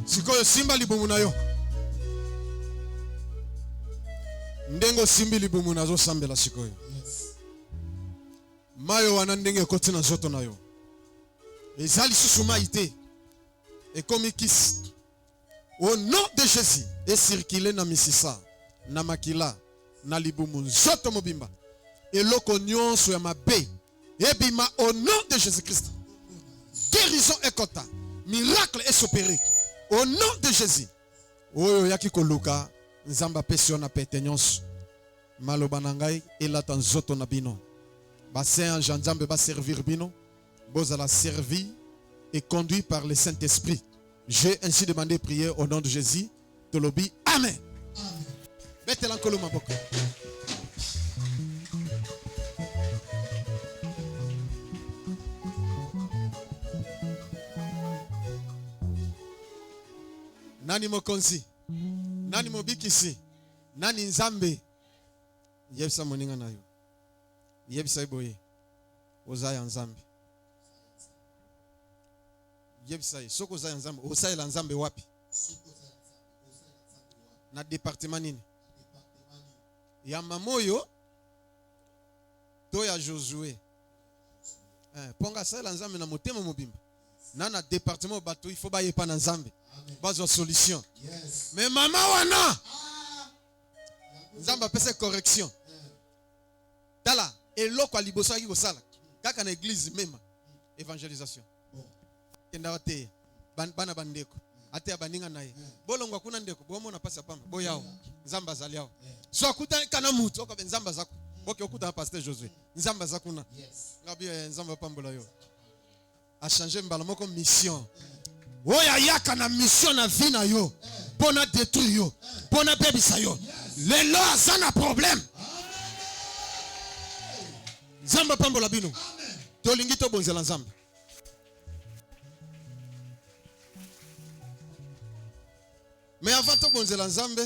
Sikoyo simba libumu na yo. Ndengo simbi libumu na zo sambela sikoyo. Mayo wana ndenge koti na zoto na yo. Ezali susuma ite. Et comme kis. Au nom de Jésus, et circuler na misisa, na makila, na libumu zoto mobimba. Et loko nyonso ya mabe. Ebima au nom de Jésus-Christ. Guérison est kota. Miracle est opéré. Au nom de Jésus. Oyo yaki koluka nzamba pesio na pete nyonso. Maloba na ngai elata nzoto na bino. Ba saint Jean Nzambe ba servir bino. Bozala servi et conduit par le Saint-Esprit. J'ai ainsi demandé prier au nom de Jésus. Tolobi amen. Mettez l'encolo maboko. Nani mokonzi? Nani mobikisi? Nani nzambe? Yebisa moninga na yo. Yebisa iboye. Ozaya nzambe. Yebisa yi. Soko ozaya nzambe. Ozaya la nzambe wapi? Na département nini? Ya mamoyo. To ya Josué. Ponga sa la nzambe na motema mobimba. Nana département bato il faut ba yepa na nzambe. Bazo solution. Yes. Mais maman wana. Nzamba pese correction. Tala eloko aliboso ki kosala. kaka na église même évangélisation kenda te bana bandeko ate abaninga naye bolongwa kuna ndeko bomona pasa pamba boyao nzamba zaliao so akuta kana mutu okabe nzamba zako boke okuta pasteur Josué nzamba zakuna ngabi nzamba pambola yo a changer mbala moko mission oya yaka na mission na vie na yo pona détruire yo pona bebisa yo lelo azana problème nzamba pambola bino tolingi to bonzela nzamba mais avant to bonzela nzambe